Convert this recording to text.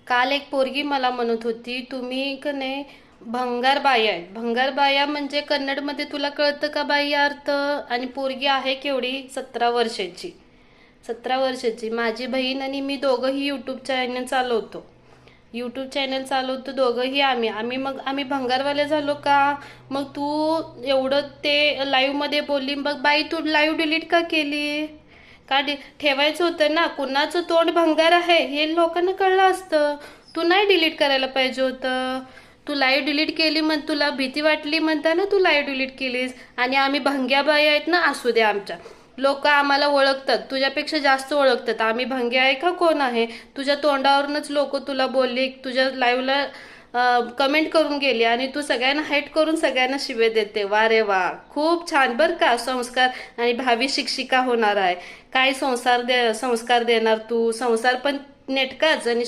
काल एक पोरगी मला म्हणत होती, तुम्ही का नाही भंगार बाया आहे. भंगार बाया म्हणजे कन्नडमध्ये तुला कळतं का बाई अर्थ? आणि पोरगी आहे केवढी, 17 वर्षाची. 17 वर्षाची माझी बहीण आणि मी दोघंही यूट्यूब चॅनल चालवतो. दोघंही आम्ही भंगारवाले झालो का? मग तू एवढं ते लाईव्ह मध्ये बोलली, मग बाई तू लाईव्ह डिलीट का केली? ठेवायचं होतं ना. कुणाचं तोंड भंगार आहे हे लोकांना कळलं असतं. तू नाही डिलीट करायला पाहिजे होतं. तू लाईव्ह डिलीट केली, मग तुला भीती वाटली म्हणता ना तू लाईव्ह डिलीट केलीस. आणि आम्ही भंग्या बाई आहेत ना, असू द्या. आमच्या लोक आम्हाला ओळखतात, तुझ्यापेक्षा जास्त ओळखतात. आम्ही भंगे आहे का कोण आहे? तुझ्या तोंडावरूनच लोक तुला बोलले, तुझ्या लाईव्हला कमेंट करून गेली आणि तू सगळ्यांना हाईट करून सगळ्यांना शिवे देते. वा रे वा, खूप छान बर का. संस्कार आणि भावी शिक्षिका होणार आहे. काय संस्कार देणार तू? संसार पण नेटकाच आणि